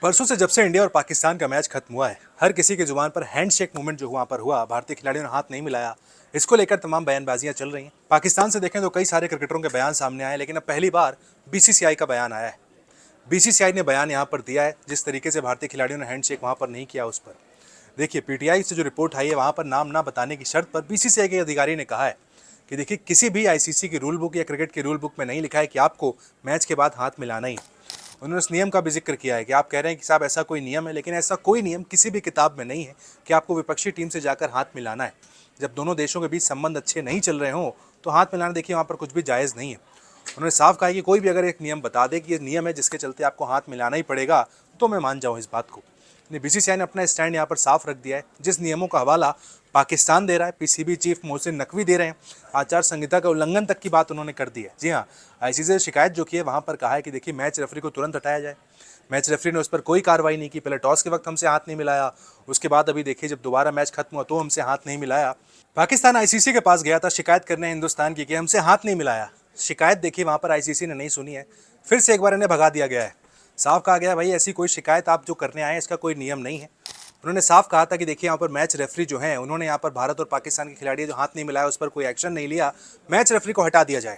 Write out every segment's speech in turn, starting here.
परसों से जब से इंडिया और पाकिस्तान का मैच खत्म हुआ है, हर किसी की जुबान पर हैंडशेक मूवमेंट जो वहां पर हुआ, भारतीय खिलाड़ियों ने हाथ नहीं मिलाया, इसको लेकर तमाम बयानबाजियां चल रही हैं। पाकिस्तान से देखें तो कई सारे क्रिकेटरों के बयान सामने आए, लेकिन अब पहली बार बीसीसीआई का बयान आया है। बीसीसीआई ने बयान यहाँ पर दिया है, जिस तरीके से भारतीय खिलाड़ियों ने हैंडशेक वहां पर नहीं किया उस पर। देखिए, पीटीआई से जो रिपोर्ट आई है, वहां पर नाम ना बताने की शर्त पर बीसीसीआई के अधिकारी ने कहा है कि देखिए, किसी भी आईसीसी की रूल बुक या क्रिकेट की रूल बुक में नहीं लिखा है कि आपको मैच के बाद हाथ मिलाना ही। उन्होंने उस नियम का भी जिक्र किया है कि आप कह रहे हैं कि साहब ऐसा कोई नियम है, लेकिन ऐसा कोई नियम किसी भी किताब में नहीं है कि आपको विपक्षी टीम से जाकर हाथ मिलाना है। जब दोनों देशों के बीच संबंध अच्छे नहीं चल रहे हों तो हाथ मिलाना, देखिए, वहाँ पर कुछ भी जायज़ नहीं है। उन्होंने साफ कहा कि कोई भी अगर एक नियम बता दे कि ये नियम है जिसके चलते आपको हाथ मिलाना ही पड़ेगा, तो मैं मान जाऊँ इस बात को। बीसीसीआई ने अपना स्टैंड यहाँ पर साफ रख दिया है। जिस नियमों का हवाला पाकिस्तान दे रहा है, पीसीबी चीफ मोहसिन नकवी दे रहे हैं, आचार संहिता का उल्लंघन तक की बात उन्होंने कर दी है। जी हाँ, आईसीसी से शिकायत जो की है वहाँ पर कहा है कि देखिए, मैच रेफरी को तुरंत हटाया जाए। मैच रेफरी ने उस पर कोई कार्रवाई नहीं की। पहले टॉस के वक्त हमसे हाथ नहीं मिलाया, उसके बाद अभी देखिए जब दोबारा मैच खत्म हुआ तो हमसे हाथ नहीं मिलाया। पाकिस्तान आईसीसी के पास गया था शिकायत करने हिंदुस्तान की कि हमसे हाथ नहीं मिलाया। शिकायत देखिए वहाँ पर आईसीसी ने नहीं सुनी है, फिर से एक बार इन्हें भगा दिया गया है। साफ कहा गया, भाई ऐसी कोई शिकायत आप जो करने आए इसका कोई नियम नहीं है। उन्होंने साफ कहा था कि देखिए, यहाँ पर मैच रेफरी जो है, उन्होंने यहाँ पर भारत और पाकिस्तान के खिलाड़ी जो हाथ नहीं मिलाया उस पर कोई एक्शन नहीं लिया, मैच रेफरी को हटा दिया जाए।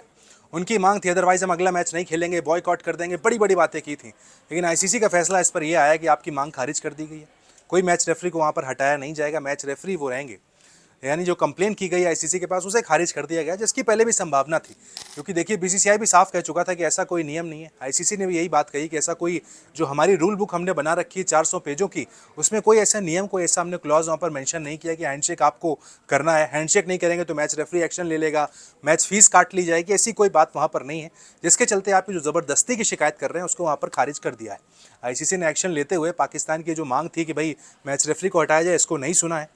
उनकी मांग थी, अदरवाइज हम अगला मैच नहीं खेलेंगे, बॉयकॉट कर देंगे, बड़ी बड़ी बातें की थी। लेकिन आईसीसी का फैसला इस पर यह आया कि आपकी मांग खारिज कर दी गई है। कोई मैच रेफरी को वहाँ पर हटाया नहीं जाएगा, मैच रेफरी वो रहेंगे। यानी जो कंप्लेन की गई आईसीसी के पास, उसे खारिज कर दिया गया, जिसकी पहले भी संभावना थी। क्योंकि देखिए, बीसीसीआई भी साफ कह चुका था कि ऐसा कोई नियम नहीं है। आईसीसी ने भी यही बात कही कि ऐसा कोई, जो हमारी रूल बुक हमने बना रखी है 400 पेजों की, उसमें कोई ऐसा नियम, कोई ऐसा हमने क्लॉज वहाँ पर मेंशन नहीं किया कि हैंडशेक आपको करना है, हैंडशेक नहीं करेंगे तो मैच रेफरी एक्शन ले लेगा, मैच फीस काट ली जाएगी। ऐसी कोई बात वहाँ पर नहीं है, जिसके चलते आप जो ज़बरदस्ती की शिकायत कर रहे हैं उसको वहाँ पर खारिज कर दिया है। आईसीसी ने एक्शन लेते हुए पाकिस्तान की जो मांग थी कि भाई मैच रेफरी को हटाया जाए, इसको नहीं सुना है।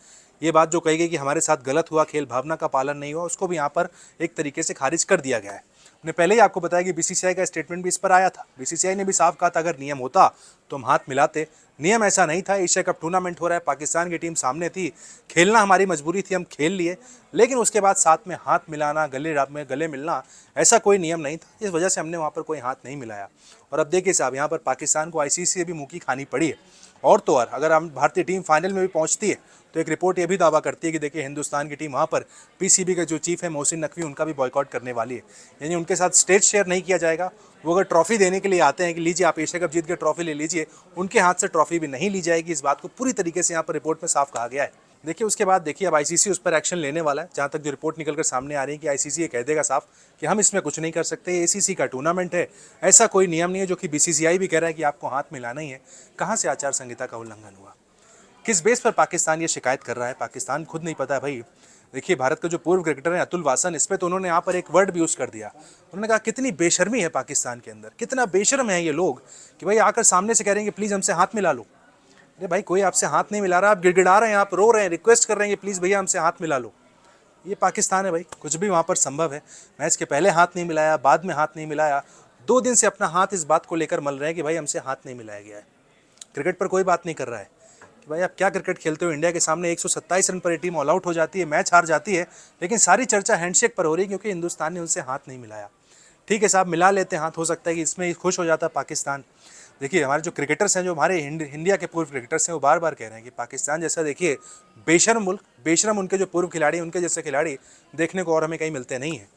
ये बात जो कही गई कि हमारे साथ गलत हुआ, खेल भावना का पालन नहीं हुआ, उसको भी यहाँ पर एक तरीके से खारिज कर दिया गया है। मैंने पहले ही आपको बताया कि बीसीसीआई का स्टेटमेंट भी इस पर आया था। बीसीसीआई ने भी साफ कहा था अगर नियम होता तो हम हाथ मिलाते। नियम ऐसा नहीं था। एशिया कप टूर्नामेंट हो रहा है, पाकिस्तान की टीम सामने थी, खेलना हमारी मजबूरी थी, हम खेल लिए, लेकिन उसके बाद साथ में हाथ मिलाना, गले मिलना, ऐसा कोई नियम नहीं था। इस वजह से हमने वहाँ पर कोई हाथ नहीं मिलाया। और अब देखिए साहब, यहाँ पर पाकिस्तान को आईसीसी से भी मुँह की खानी पड़ी है। और तो और, अगर हम भारतीय टीम फाइनल में भी पहुंचती है तो एक रिपोर्ट ये भी दावा करती है कि देखिए, हिंदुस्तान की टीम वहाँ पर पीसीबी के जो चीफ है मोहसिन नकवी, उनका भी बॉयकॉट करने वाली है। यानी उनके साथ स्टेज शेयर नहीं किया जाएगा। वो अगर ट्रॉफी देने के लिए आते हैं कि लीजिए आप एशिया कप जीत के ट्रॉफी ले लीजिए, उनके हाथ से ट्रॉफी भी नहीं ली जाएगी। इस बात को पूरी तरीके से यहाँ पर रिपोर्ट में साफ कहा गया है। देखिए, उसके बाद देखिए अब आईसीसी उस पर एक्शन लेने वाला है। जहाँ तक जो रिपोर्ट निकल कर सामने आ रही है कि आईसीसी ये कह देगा साफ कि हम इसमें कुछ नहीं कर सकते, एसीसी का टूर्नामेंट है, ऐसा कोई नियम नहीं है। जो कि बीसीसीआई भी कह रहा है कि आपको हाथ मिलाना ही है। कहाँ से आचार संहिता का उल्लंघन हुआ? किस बेस पर पाकिस्तान ये शिकायत कर रहा है? पाकिस्तान खुद नहीं पता है भाई। देखिए, भारत के जो पूर्व क्रिकेटर हैं अतुल वासन, इस पे तो उन्होंने यहाँ पर एक वर्ड भी यूज़ कर दिया। उन्होंने कहा कितनी बेशर्मी है पाकिस्तान के अंदर, कितना बेशर्म है ये लोग कि भाई आकर सामने से कह रहे हैं कि प्लीज़ हमसे हाथ मिला लो। अरे भाई, कोई आपसे हाथ नहीं मिला रहा, आप गिड़गिड़ा रहे हैं, आप रो रहे हैं, रिक्वेस्ट कर रहे हैं कि प्लीज़ भैया हमसे हाथ मिला लो। ये पाकिस्तान है भाई, कुछ भी वहाँ पर संभव है। मैच के पहले हाथ नहीं मिलाया, बाद में हाथ नहीं मिलाया, 2 दिन से अपना हाथ इस बात को लेकर मल रहे हैं कि भाई हमसे हाथ नहीं मिलाया गया है। क्रिकेट पर कोई बात नहीं कर रहा है कि भाई आप क्या क्रिकेट खेलते हो। इंडिया के सामने 127 रन पर ये टीम ऑल आउट हो जाती है, मैच हार जाती है, लेकिन सारी चर्चा हैंडशेक पर हो रही है क्योंकि हिंदुस्तान ने उनसे हाथ नहीं मिलाया। ठीक है साहब, मिला लेते हाथ, हो सकता है कि इसमें खुश हो जाता पाकिस्तान। देखिए, हमारे जो क्रिकेटर्स हैं, जो हमारे इंडिया के पूर्व क्रिकेटर्स हैं, वो बार बार कह रहे हैं कि पाकिस्तान जैसा देखिए बेशर्म मुल्क, बेशर्म उनके जो पूर्व खिलाड़ी, उनके जैसे खिलाड़ी देखने को और हमें कहीं मिलते नहीं हैं।